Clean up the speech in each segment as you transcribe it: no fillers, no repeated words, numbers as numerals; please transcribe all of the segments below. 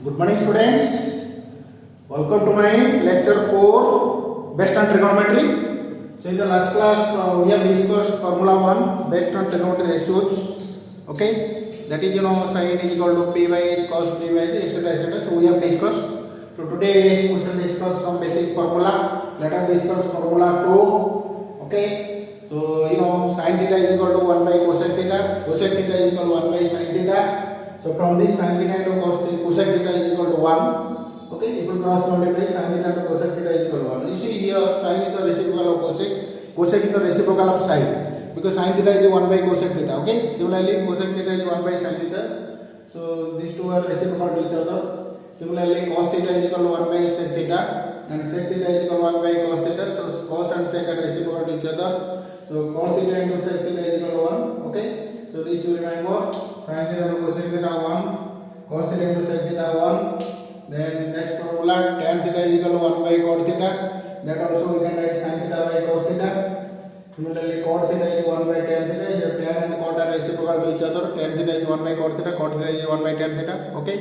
Good morning students. Welcome to my lecture 4 based on trigonometry. So in the last class we have discussed formula 1 based on trigonometry ratios. Okay, that is sin is equal to p by h cos p by h etc etc. So we have discussed. So today we shall discuss some basic formula. Let us discuss formula 2. Okay, so sin theta is equal to 1 by cosec theta, cosec theta is equal to 1 by sin theta. So from this sin theta into cosec theta is equal to 1. Okay, it will cross multiply sin theta into cosec theta is equal to 1. You see here sin is the reciprocal of cosec, cosec is the reciprocal of sin, because sin theta is 1 by cosec theta. Okay, similarly cosec theta is 1 by sin theta. So these two are reciprocal to each other. Similarly cos theta is equal to 1 by sec theta and sec theta is equal to 1 by cos theta. So cos and sec are reciprocal to each other. So cos theta into sec theta is equal to 1. Okay, so this you remember, sin theta into cosec theta 1, cos theta into sec theta 1. Then next formula, tan theta is equal to 1 by cot theta. That also we can write sin theta by cos theta. Similarly cot theta is 1 by tan theta. Here tan and cot are reciprocal to each other. Tan theta is 1 by cot theta, cot theta is 1 by tan theta. Okay,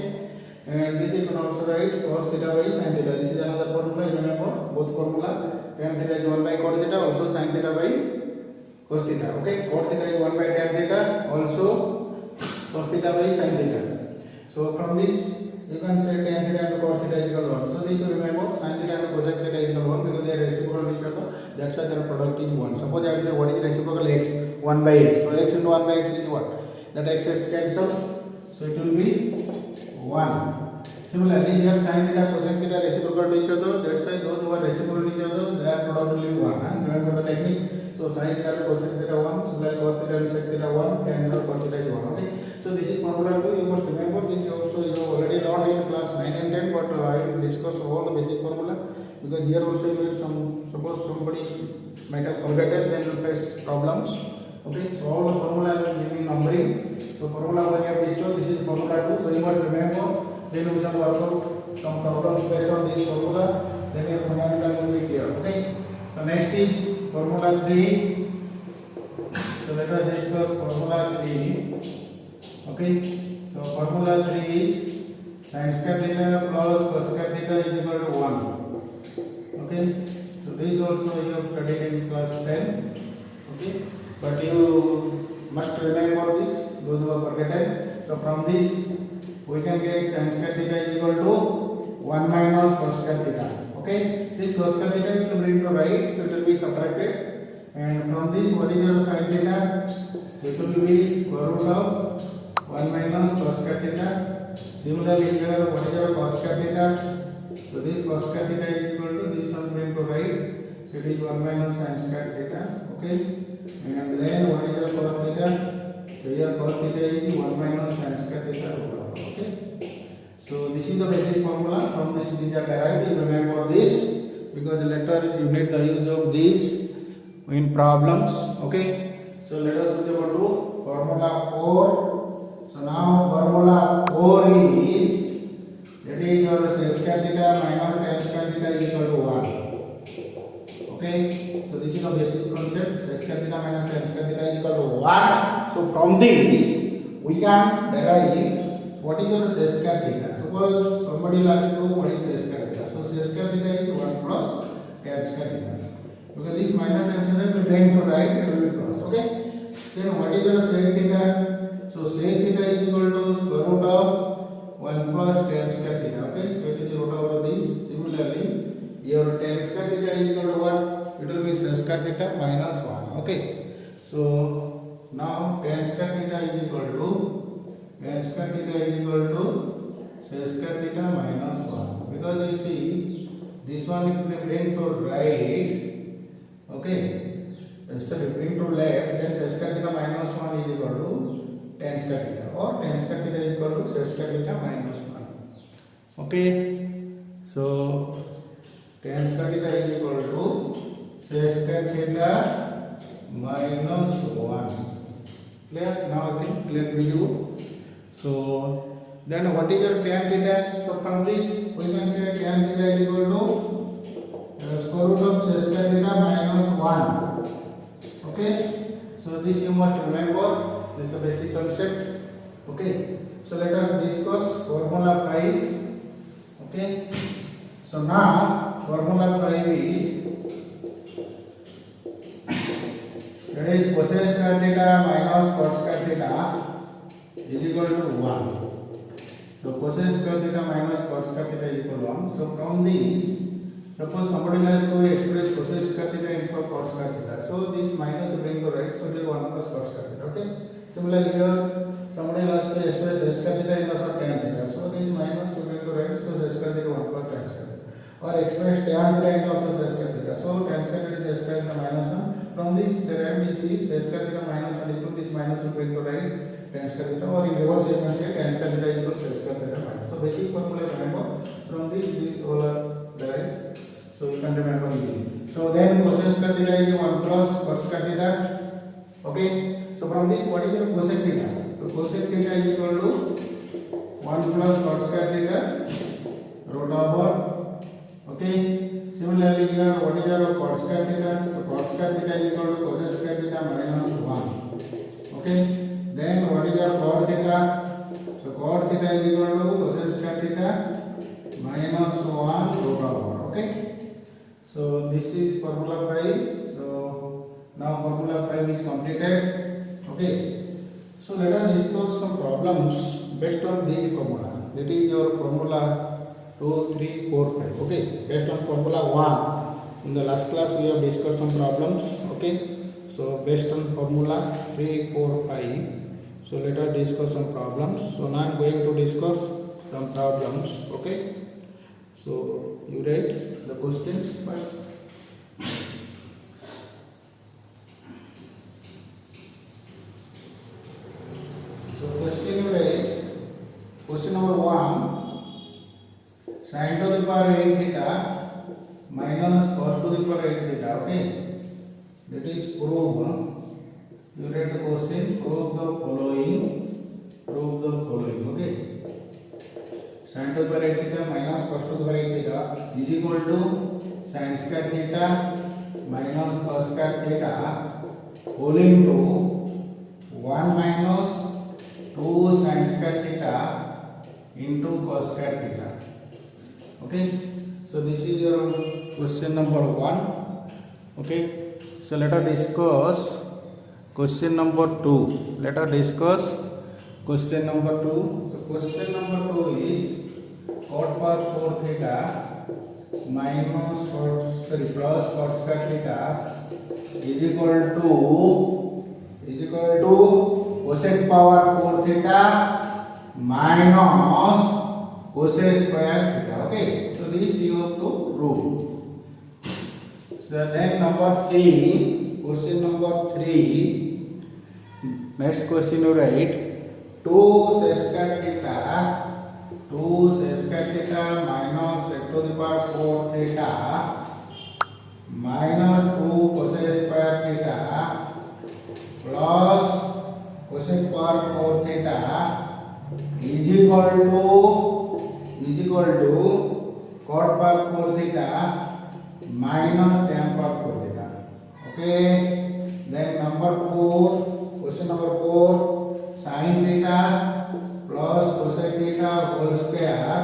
and this is also write cos theta by sin theta. This is another formula. You remember both formula. Tan theta is 1 by cot theta, also sin theta by cos theta. Okay, cot theta is 1 by tan theta, also cos theta by sin theta. So from this you can say tan theta and cot theta is equal to 1. So this you remember, sin theta and cosec theta is equal to 1 because they are reciprocal to each other. That's why their product is 1. Suppose I will say what is reciprocal x? 1 by x. So x into 1 by x is what? That x is cancelled. So it will be 1. Similarly here sin theta cosec theta reciprocal to each other. That's why those who are reciprocal to each other, their product will be 1. And remember the technique. So sin theta to cosec theta 1. Similarly cos theta to sec theta 1. Tan to cot theta is 1. Okay. So this is formula 2. You must remember this also you have already learned in class 9 and 10, but I will discuss all the basic formula because here also you need some, suppose somebody might have forgotten, then will face problems. Okay, so all the formula I will give you numbering. So formula 1 you have discussed, this is formula 2. So you must remember, then we shall work out some problems based on this formula, then your fundamental will be clear. Okay, so next is formula 3. So let us discuss formula 3. Okay, so formula 3 is sin square theta plus cos square theta is equal to 1. Okay, so this also you have studied in class 10. Okay, but you must remember this, those who have forgotten. So from this we can get sin square theta is equal to 1 minus cos square theta. Okay, this cos square theta will bring to right, so it will be subtracted, and from this what is your sin theta? So it will be square root of 1 minus cos square theta. Similarly here what is your cos square theta? So this cos square theta is equal to this one bring to right, so it is 1 minus sin square theta. Okay, and then what is your cos theta? So here cos theta is 1 minus sin square theta. Okay, so this is the basic formula. From this these are derived. You remember this because later you need the use of these in problems. Okay, so let us switch over to formula 4. So now formula 4 is, that is your sec square theta minus tan square theta is equal to 1. Okay, so this is the basic concept. Sec square theta minus tan square theta is equal to 1. So from this we can derive what is your sec square theta. Suppose somebody asks you what is sec square theta. So sec square theta is 1 plus tan square theta. Because this minus tan square will bring to right, it will be plus. Okay, then what is your sec theta? So sec theta is equal to square root of 1 plus tan square theta. Okay, so it is root over this. Similarly, your tan square theta is equal to what? It will be sec square theta minus 1. Okay, so now tan square theta is equal to sec square theta minus 1. Because you see, this one if we bring to right, okay, sorry, bring to left, then sec square theta minus 1 is equal to tan square theta, or tan square theta is equal to sec square theta minus 1. Okay, so tan square theta is equal to sec square theta minus 1. Clear? Now I think clear with you. So then what is your tan theta? So from this we can say tan theta is equal to square root of sec square theta minus 1. Okay, so this you must remember. This is the basic concept. Okay, so let us discuss formula 5. Okay. So now formula 5 is that is cosec square theta minus cot square theta is equal to 1. So cosec square theta minus cot square theta is equal to 1. So from this, suppose somebody likes to express cosec square theta into cot square theta. So this minus will bring to right, so it will 1 plus cot square theta. Okay. Similarly here, somebody likes to express s square theta into tan theta. So this minus will bring to right, so s square theta 1 plus tan square theta. Or express tan theta into s square theta. So tan square theta is s square theta minus 1. From this derived we see s square theta minus 1 equal to this minus will bring to right tan square theta, or in reverse you can say tan square theta is equal to s square theta minus. So basic formula remember from this all are derived. So you can remember easily. So then cosec square theta is 1 plus cot square theta. Okay. So from this what is your cosec theta? So cosec theta is equal to 1 plus cot square theta root over. Okay. Similarly here what is your cot square theta? So cot square theta is equal to cosec square theta minus 1. Okay. Then what is your cot theta? So cot theta is equal to cosec square theta minus 1 root over. Okay. So this is formula 5. So now formula 5 is completed. Okay. So let us discuss some problems based on this formula. That is your formula 2, 3, 4, 5. Okay. Based on formula 1. In the last class we have discussed some problems. Okay. So based on formula 3, 4, 5. So let us discuss some problems. So now I am going to discuss some problems. Okay. So you write the questions first. So question you write. Question number 1. Sin to the power 8 theta minus cos to the power 8 theta. Okay. That is prove. You write the question. Prove the following. Prove the following. Okay. Sin to the power 8 theta minus cos to the power 8 theta is equal to sin square theta minus cos square theta whole into 1 minus 2 sin square theta into cos square theta. Okay. So this is your question number 1. Okay. So let us discuss question number 2. Let us discuss question number 2. So question number 2 is cot power 4 theta minus plus cot square theta is equal to cosec power 4 theta minus cosec square theta. Okay. So this you have to prove. So then number 3, question number 3. Next question you write 2 sec square theta minus sec to the power 4 theta minus 2 cosec square theta plus cosec power 4 theta is equal to cot power 4 theta minus tan power 4 theta. Okay. Then number 4, question number 4, sin theta plus cosec theta whole square,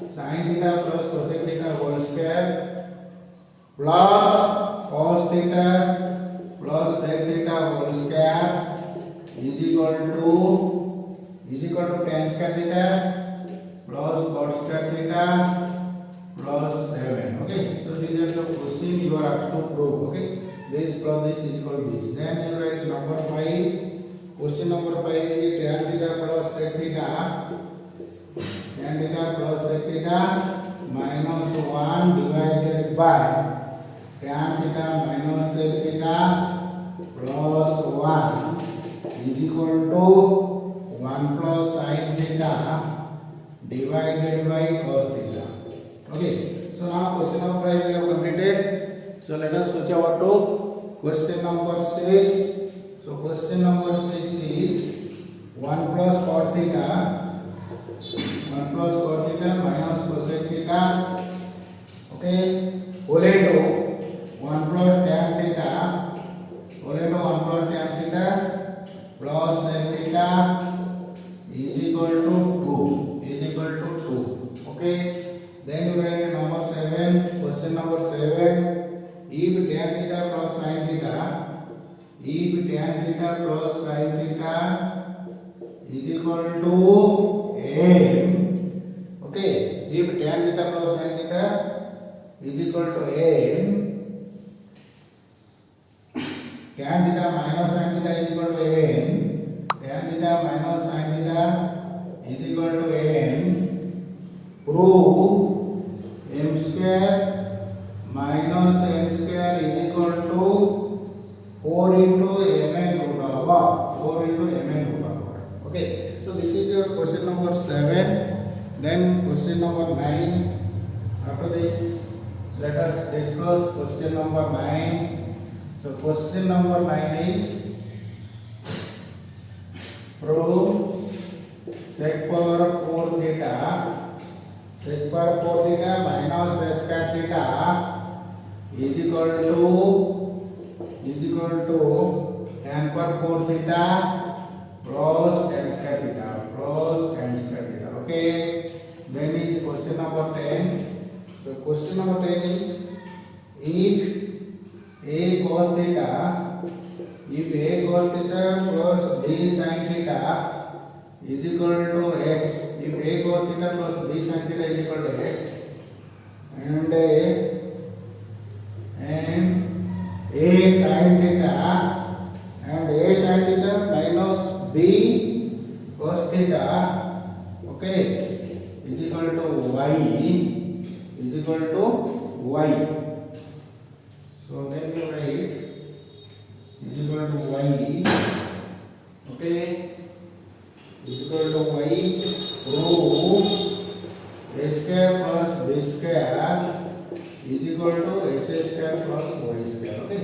sin theta plus cosec theta whole square plus cos theta plus sec theta whole square is equal to tan square theta plus cot square theta plus 7. Okay. So these are the question you are asked to prove. Okay. This plus this is equal to this. Then you write number 5. Question number 5 is tan theta plus sec theta minus 1 divided by tan theta minus sec theta plus 1 is equal to 1 plus sin theta divided by cos theta. Okay. So now question number 5 we have completed. So let us switch over to question number 6. So question number 6 is 1 plus cot theta minus cosec theta. Okay. Whole into 1 plus tan theta plus sec theta is equal to 2. Okay. if tan theta plus sin theta is equal to m. Okay, if tan theta plus sin theta is equal to m, tan theta minus sin theta is equal to m, tan theta minus sin theta is equal to m, prove m square minus n square is equal to 4 into mn root over 4 into mn root over. Okay, so this is your question number 7. Then question number 9. After this, let us discuss question number 9. So question number 9 is prove sec power 4 theta minus s square theta is equal to tan power 4 theta plus tan square theta. Okay, then is question number 10. So question number 10 is if a cos theta plus b sin theta is equal to x, if a cos theta plus b sin theta is equal to x, and a sin theta minus b cos theta, okay, is equal to y. So then you write is equal to y, okay, is equal to y, prove a square plus b square is equal to s square plus y square. Okay,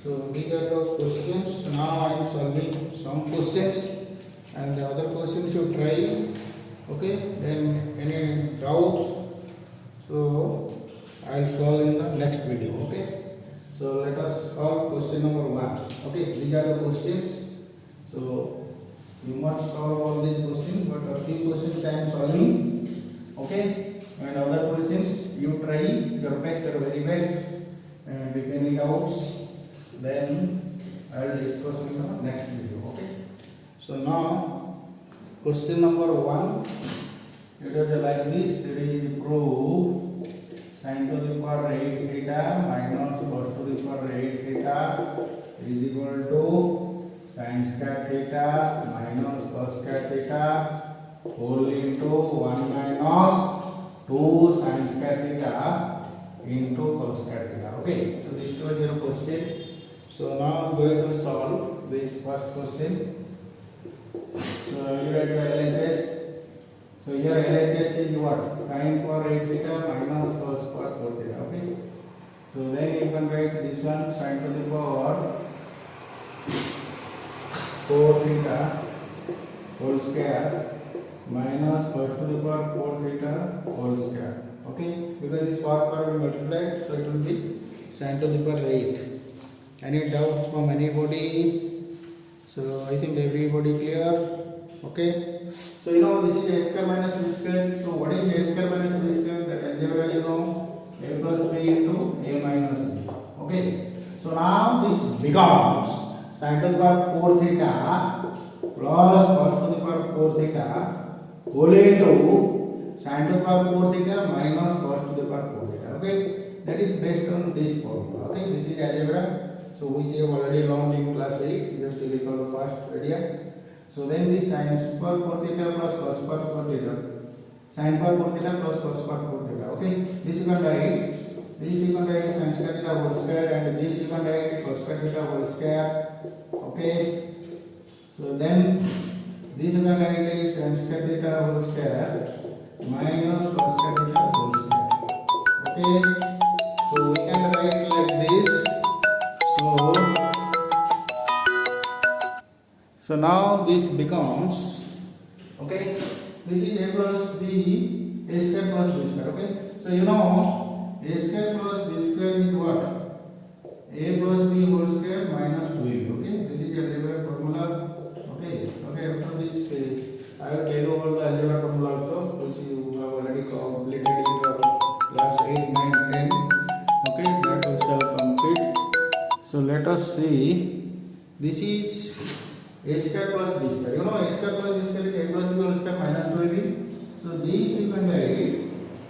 so these are the questions. Now I am solving some questions and the other questions you try. Okay, then any doubts, so I will solve in the next video. Okay, so let us solve question number 1. Okay, these are the questions. So you must solve all these questions, but a few questions I am solving. Okay, and other questions you try your best, your very best, and if any doubts, then I will discuss in the next video. Okay, so now question number 1, it is like this. It is prove sin to the power 8 theta minus cos to the power 8 theta is equal to sin square theta minus cos square theta whole into 1 minus 2 sin square theta into cos square theta. Okay, so this was your question. So now I am going to solve this first question. So you write your LHS. So your LHS is what? Sin power 8 theta minus cos power 4 theta. Okay, so then you can write this one, sin to the power 4 theta whole square minus cos to the power 4 theta whole square. Okay, because this power will multiply, so it will be sin to the power 8. Any doubts from anybody? So I think everybody clear. Okay, so you know this is a square minus b square. So what is a square minus b square? That algebra you know, a plus b into a minus b. Okay, so now this becomes sin to the power 4 theta plus cos to the power 4 theta whole into sin to the power 4 theta minus cos to the power 4 theta. Okay, that is based on this formula. Okay, this is algebra, so which you have already learned in class 8, just to recall the past idea. So then this sin power 4 theta plus cos power 4 theta, sin power 4 theta plus cos power 4 theta. Okay, this you can write sin square theta whole square, and this you can write cos square theta whole square. Okay, so then this you can write is sin square theta whole square minus cos square theta whole square. Okay, so we can write like this. So now this becomes, okay, this is a plus b, a square plus b square. Okay, so you know a square plus b square is what? A plus b whole square minus 2ab. Okay, this is the algebra formula. Okay, after this I will tell you all the algebra formula also, which you have already completed in your class 8, 9, 10. Okay, that we shall complete. So let us see this is a square plus b square. You know a square plus b square is a plus b whole square minus 2ab. So this you can write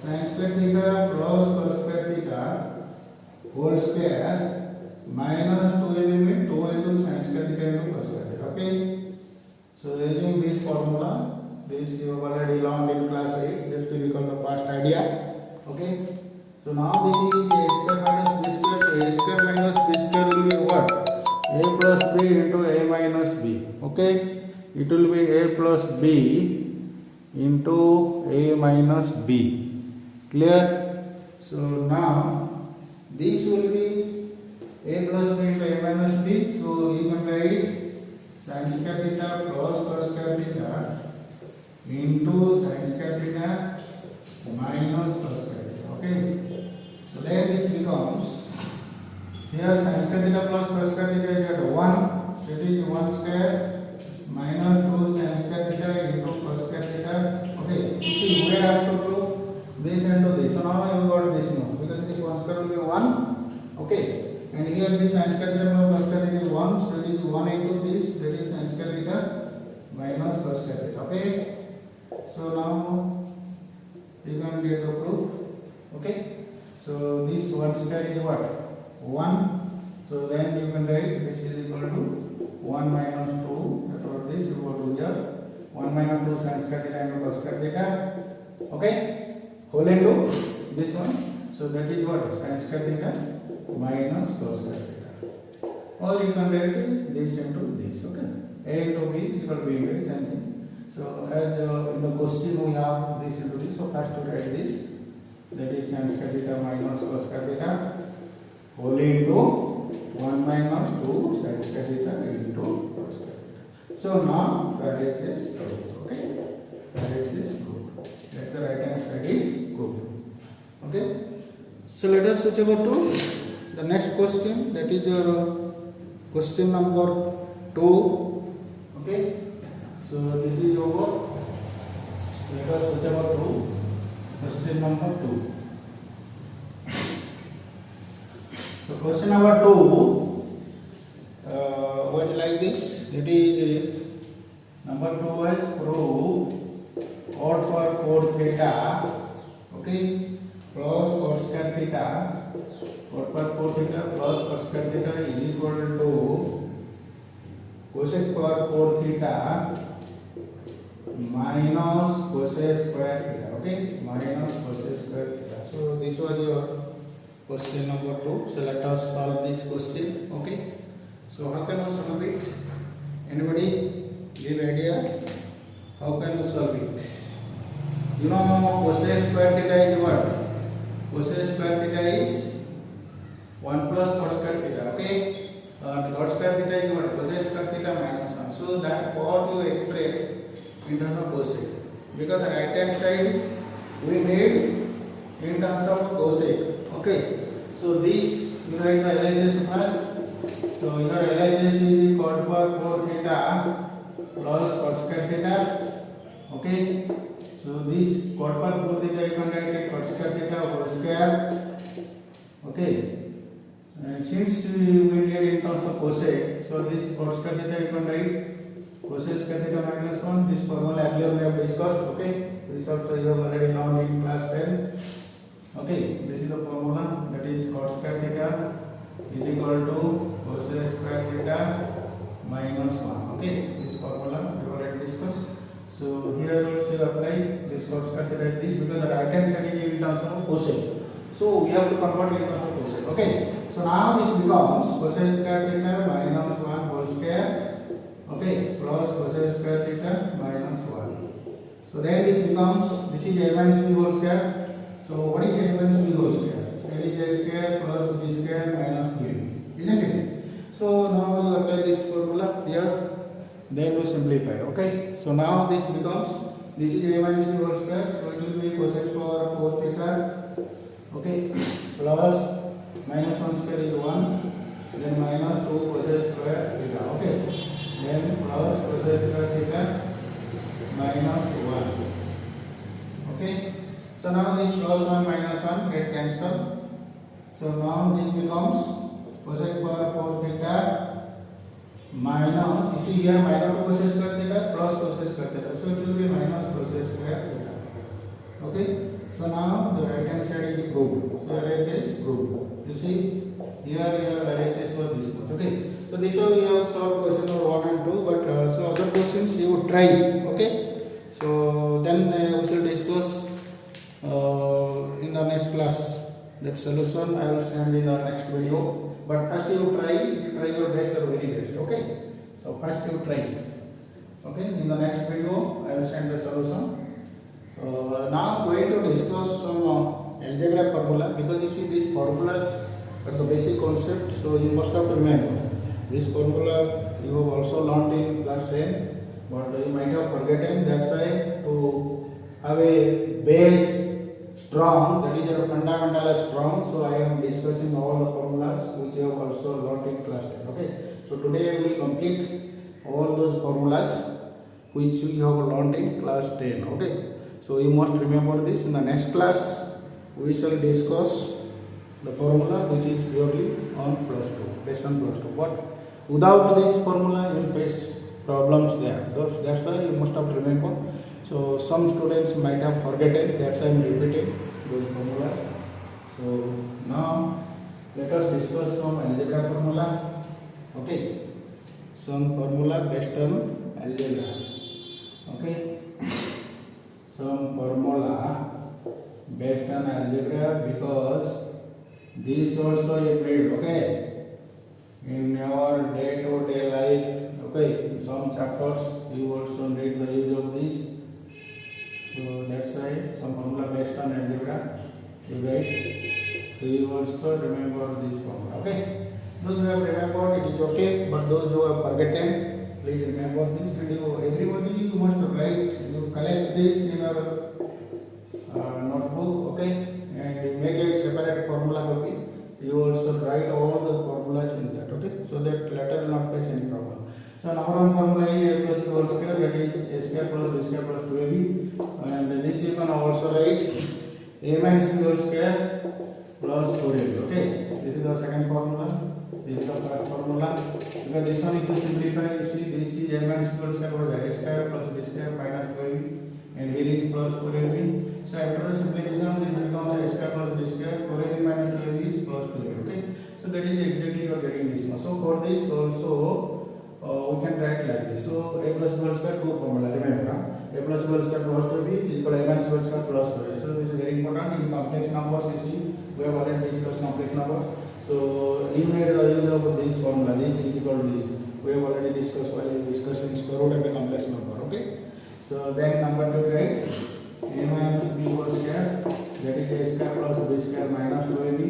sin square theta plus cos square theta whole square minus 2ab means 2 into sin square theta into cos square theta. Okay. So using this formula, this you have already learned in class 8, just to become the past idea. Okay. So now this is a square minus b square. So a square minus b square will be what? A plus b into a minus b. Okay. It will be a plus b into a minus b. Clear? So now this will be a plus b into a minus b. So you can write sin square theta plus cos square theta into sin square theta minus cos square theta. Okay. So then this becomes, here sin square theta plus cos square theta is at 1. So it is 1 square minus 2 sin square theta into cos square theta. Okay. See, we have to do this and do this. So now you got this now, because this 1 square will be 1. Okay. And here this sin square theta plus cos square theta is 1. So it is 1 into this, that is sin square theta minus cos square theta. Okay. So now you can get the proof. Okay. So this 1 square is what? 1. So then you can write this is equal to 1 minus 2. Therefore this you go to here 1 minus 2 sin square theta into cos square theta. Okay. Whole into this one. So that is what? Sin square theta minus cos square theta. Or you can write this into this. Okay. A into b is equal to b into this and this. So as in the question we have this into this. So first we write this. That is sin square theta minus cos square theta whole into 1 minus 2 sin square theta into cos square theta. So now variance is proved. Okay. Variance is proved. Let the right hand side is proved. Okay. So let us switch over to the next question. That is your question number 2. Okay. So this is over. Let us switch over to question number 2. So question number 2 was like this. It is number 2 was prove cot for cot theta. Okay. Plus cot square theta. Cot for cot theta plus cot square theta is equal to cosec for cot theta minus cosec square theta. Okay, minus cosec square theta. So this was your question number 2. So let us solve this question. Okay. So how can we solve it? Anybody give idea? How can we solve it? You know cosec square theta is what? Cosec square theta is 1 plus cot square theta. Okay. Cot square theta is what? Cosec square theta minus 1. So that cot you express in terms of cosec, because the right hand side we need in terms of cosec. Okay. So this you write the realization first. So your realization is cot for cot theta plus cot square theta. Okay. So this cot for cot theta you can write it cot square theta whole square. Okay. And since we need in terms of cosec, so this cot square theta you can write cosec square theta minus 1. This formula earlier we have discussed. Okay. This also you have already known in class 10. Okay. This is the formula, that is cot square theta is equal to cosec square theta minus 1. Okay. This formula we have already discussed. So here also you apply this cot square theta is this, because the right hand side is in terms of cosec. So we have to convert in terms of cosec. Okay. So now this becomes cosec square theta minus 1 whole square. Okay, plus cosec square theta minus 1. So then this becomes, this is a minus b whole square. So what is a minus b whole square? So it is a square plus b square minus b, isn't it? So now you apply this formula here, then you simplify. Okay. So now this becomes, this is a minus b whole square. So it will be cosec power 4 theta. Okay, plus minus 1 square is 1. Then minus 2 cosec square theta. Okay. Then plus cosec square theta minus 1. Okay. So now this plus 1 minus 1 get cancelled. So now this becomes cosec power 4 theta see here minus cos square theta plus cos square theta, so it will be minus cos square theta. Okay, so now the right hand side is proved, so LHS is proved. You see here your LHS was this much. Okay, so this how we have solved question number 1 and 2, but so other questions you would try. Okay, so then we shall discuss in the next class. That solution I will send in the next video. But first you try your best or very best. Okay, so first you try. Okay, in the next video I will send the solution. Now going to discuss some algebra formula, because you see these formulas are the basic concept, so you must have to remember. This formula you have also learnt in class 10, but you might have forgotten. That's why to have a base strong, that is your fundamental strong, so I am discussing all the formulas which you have also learnt in class 10. Okay, so today we will complete all those formulas which you have learnt in class 10. Okay, so you must remember this. In the next class we shall discuss the formula which is purely on plus 2, based on plus 2, but without this formula you will face problems there. That's why you must have to remember. So some students might have forgotten, that's why I am repeating those formula. So now let us discuss some algebra formula. Okay, some formula based on algebra. Okay, some formula based on algebra, because this also you read. Okay, in your day-to-day life. Okay, in some chapters you also read the use of this. So that's why some formula based on algebra you guys. So you also remember this formula. Okay, those who have remembered it is okay, but those who have forgotten, please remember this. And everybody you must write, you collect this in your notebook. Okay, and you make a separate formula copy. You also write all the formulas in that. Okay, so that later will not face any problem. So number one formula is a plus b whole square, that is a square plus b square plus 2ab, and this you can also write a minus b whole square plus 4ab. Okay, this is the second formula. This is the third formula. Because this one if you simplify, you see this is a minus b whole square was a square plus b square minus 2ab, and here is plus 4ab. So after the simplification, this becomes a square plus b square, 4ab minus 2ab is plus 2ab. Okay, so that is exactly you are getting this one. So for this also we can write like this. So a plus b whole square, two formula, remember, a plus b whole square plus 2b is equal to a minus b whole square plus 2ab. So this is very important. In complex numbers, you see we have already discussed complex number. So you made the use of this formula, this is equal to this. We have already discussed while discussing square root of a complex number. Okay, so then number 2 we write a minus b whole square, that is a square plus b square minus 2ab.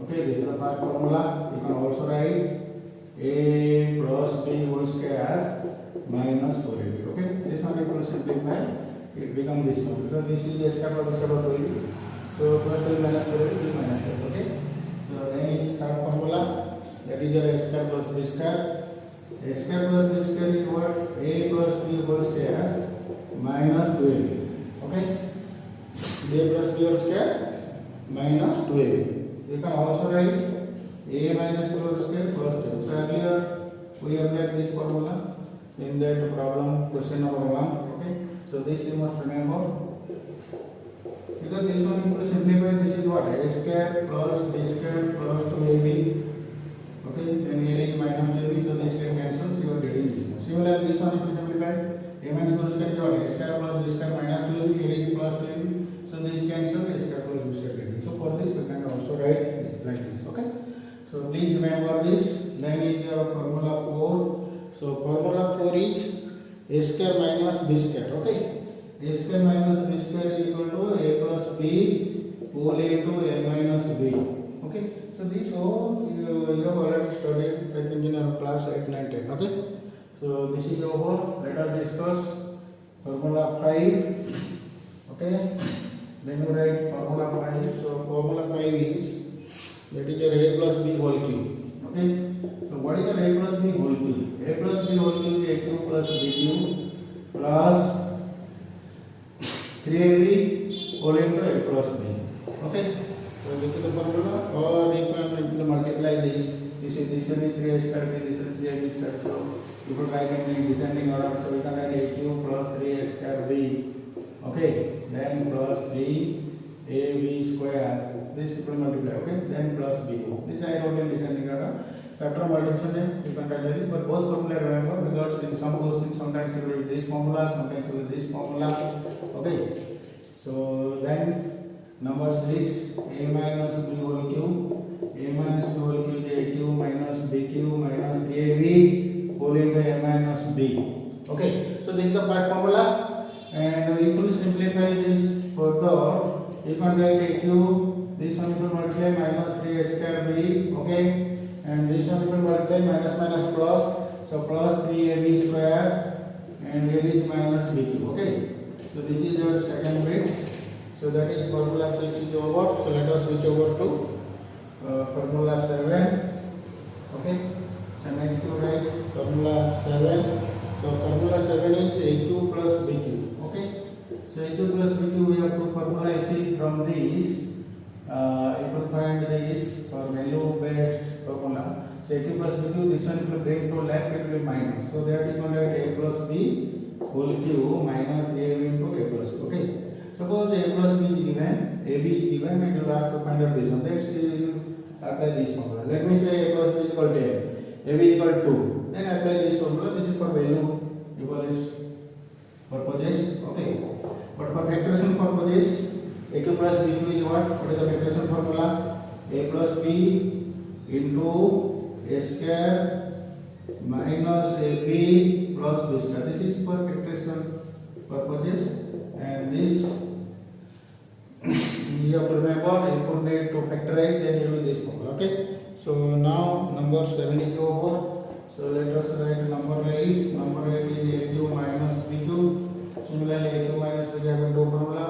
Okay, this is the first formula. You can also write a plus b whole square minus 4ab. Okay, this one it will simplify, it becomes this one, because this is a square plus b square plus 2ab. So plus 2 minus 4ab is minus 2. Okay, so then is third formula, that is your a square plus b square. A square plus b square is what? A plus b whole square minus 2ab. Okay, a plus b whole square minus 2ab. You can also write a minus b whole square plus 2. So earlier we applied this formula in that problem, question number 1. Okay, so this you must remember, because this one you could simplify. This is what? A square plus b square plus 2ab. Okay, then here is minus 2ab, so this can cancel, so you are getting this one. Similarly, this one you could simplify. A minus b whole square is what? A square plus b square minus 2ab, here is plus 2ab, so this cancel, a square plus b square. So for this you can also write this like this. Okay, so please remember this. Then is your formula 4. So formula 4 is a square minus b square. Okay, a square minus b square is equal to a plus b whole into a minus b. Okay, so this all you have already studied, I think, in our class 8, 9, 10. Okay, so this is over. Let us discuss formula 5. Okay, then you write formula 5. So formula 5 is, that is your a plus b whole cube. Okay, so what is your a plus b whole cube? A plus b whole cube is a cube plus b cube plus 3ab whole into a plus b. Okay, so this is the formula, or you can multiply this this will be 3a square b, this will be 3ab square. So you could write it in descending order. So we can write a cube plus 3a square b. Okay, then plus 3ab square. This will multiply. Okay, then plus b. This I wrote in descending order. So after multiplication, you can write this. But both formula remember, because in some questions sometimes you will this formula, sometimes you will this formula. Okay. So then number 6, a minus b whole cube, a minus b whole cube, a cube minus b cube minus 3ab whole into a minus b. Okay, so this is the first formula, and we will simplify this further. You can write a cube, this one will multiply minus 3a square b, okay, and this one will multiply minus minus plus, so plus 3ab square, and here is minus b cube. Okay. So this is your second bit. So that is formula switch is over. So let us switch over to formula 7. Okay. So next to write formula 7. So formula 7 is AQ plus BQ. Okay. So AQ plus BQ we have to formula see from this. You will find this for value based formula. So AQ plus BQ, this one will bring to left, it will be minus. So that is going to write A plus B whole cube minus a into a plus. Okay. Suppose a plus b is given, ab is given, and you have to find out this one. Let's apply this formula. Let me say a plus b is equal to a, ab is equal to 2. Then apply this formula. This is for value equality purposes. Okay. But for factorization purposes, aq plus bq is what? What is the factorization formula? A plus b into a square minus ab plus b square. This is for factorization purposes, and this you have to remember. You could need to factorize, then you will this formula. Okay. So now number 7 is over. So let us write number 8. Number 8 is aq minus bq. Similarly, aq minus bq have two formula.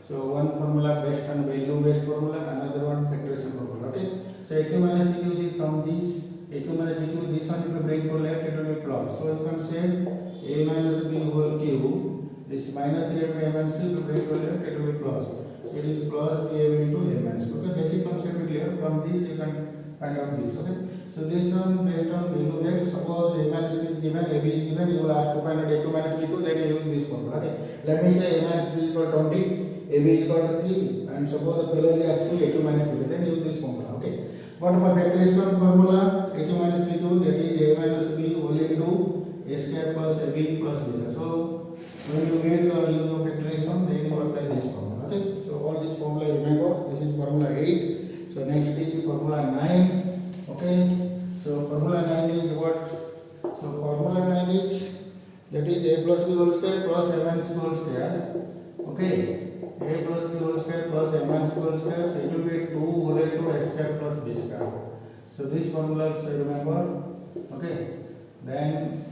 So one formula based on value based formula, another one factorization formula. Okay. So aq minus bq is from this. aq minus bq, this one if you bring to left, it will be plus. So you can say a minus b whole cube. This minus 3ab a minus b, if you bring to left, it will be plus. So it is plus 3ab into a minus b. Okay, basic concept is clear. From this you can find out this. Okay. So this one based on value based. Suppose a minus b is given, ab is given, you will have to find out aq minus bq, then you use this formula. Okay. Let me say a minus b is equal to 20, ab is equal to 3, and suppose the fellow is asking aq minus bq, then use this formula. Okay. What about factorization formula? aq minus bq, that is a minus b whole into a square plus ab plus b. So when you get the use of factorization, then you apply this formula. Okay. So all this formula remember. This is formula 8. So next is formula 9. Okay. So formula 9 is what? So formula 9 is that is a plus b whole square plus a minus b whole square. Okay. A plus b whole square plus a minus b whole square. So it will be 2 whole into a square plus b square. So this formula also remember. Okay. Then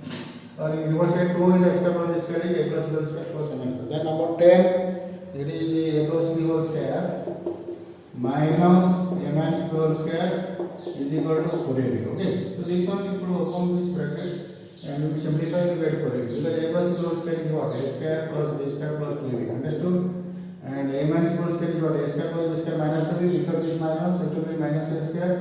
in reverse side 2 into a square plus b square is a plus b whole square plus a minus b. Then number 10, that is a plus b whole square minus a minus b whole square is equal to 4ab. Okay. So this one you will open this bracket and we simplify to get 4ab, because a plus b whole square is what? A square plus b square plus 2ab. Understood? And a minus b whole square is what? A square plus b square minus 2ab. Because this minus, it will be minus a square.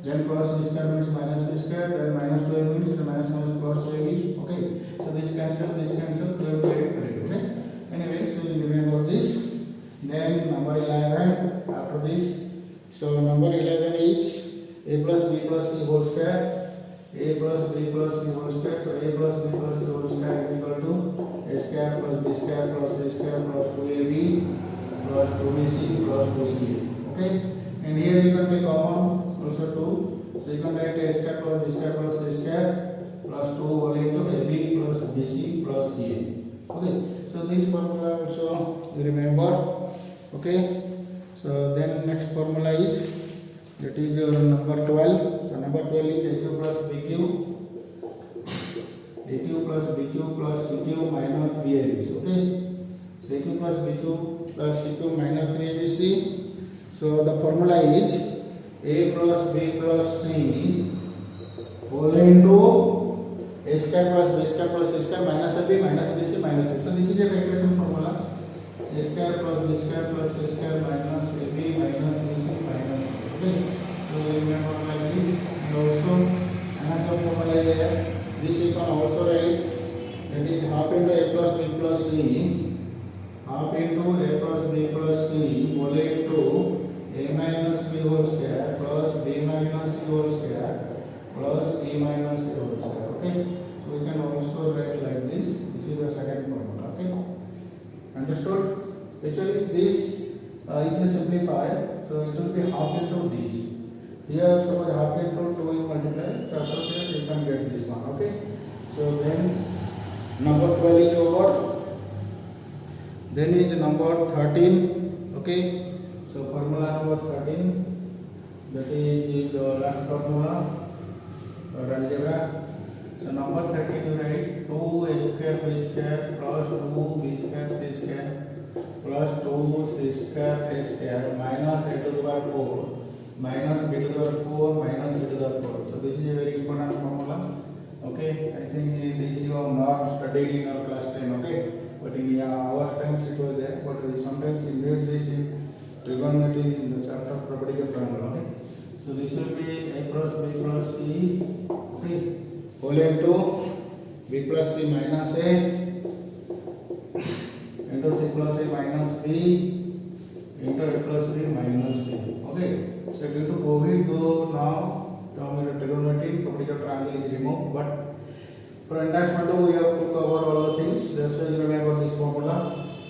Then plus b square means minus b square. Then minus 2ab means minus minus plus 2ab. Okay. So this cancel, 2ab get 4ab. Okay. Anyway, so you remember this. Then number 11 after this. So number 11 is a plus b plus c whole square. A plus b plus c whole square. So a plus b plus c whole square is equal to a square plus b square plus c square plus 2ab plus 2bc plus 2ca. Okay. And here you can take common also 2. So you can write a square plus b square plus c square plus 2 whole into ab plus bc plus ca. Okay. So this formula also you remember. Okay. So then next formula is, that is your number 12. So number 12 is aq plus bq. aq plus bq plus cq minus 3abc. Okay. So aq plus bq plus cq minus 3abc. So the formula is a plus b plus c whole into a square plus b square plus c square minus ab minus bc minus c. So this is a factorization formula. A square plus b square plus c square minus ab minus bc minus c. Okay. So you remember like this. also another formula is there. This you can also write, that is half into a plus b plus c, half into a plus b plus c whole into a minus b whole square plus b minus c whole square plus e minus a whole square. Okay, so we can also write like this. This is the second formula. Okay, understood? Actually this you can simplify, so it will be half into this. Here suppose half into 2 you multiply, so after that you can get this one. Okay, so then number 12 is over. Then is number 13. Okay, so formula number 13, that is the last formula or algebra. So number 13 you write 2a square b square plus 2b square c square plus 2c square a square minus a to the power 4 minus b to the power 4 minus c to the power 4. So this is a very important formula. Okay, I think this you have not studied in our class 10. Okay, but in our times it was there, but we sometimes we need this in trigonometry in the chapter of property of triangle. Okay, so this will be a plus b plus c, okay, whole into b plus c minus a into c plus a minus b into a plus b minus c. Okay, so due to COVID, though now trigonometry property of triangle is removed, but for enhancement we have to cover all the things. That's why you remember this formula.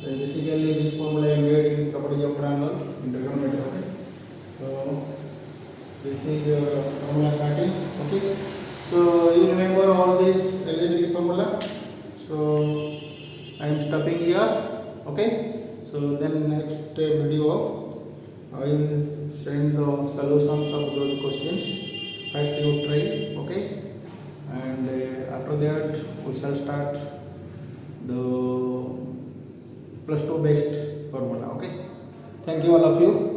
Basically this formula is made in property of triangle in trigonometry. Okay, so this is formula 13. Okay, so you remember all these algebraic formula. So I am stopping here. Okay, so then next video I will send the solutions of those questions. First you try. Okay, and after that we shall start the +2 based formula. Okay, thank you all of you.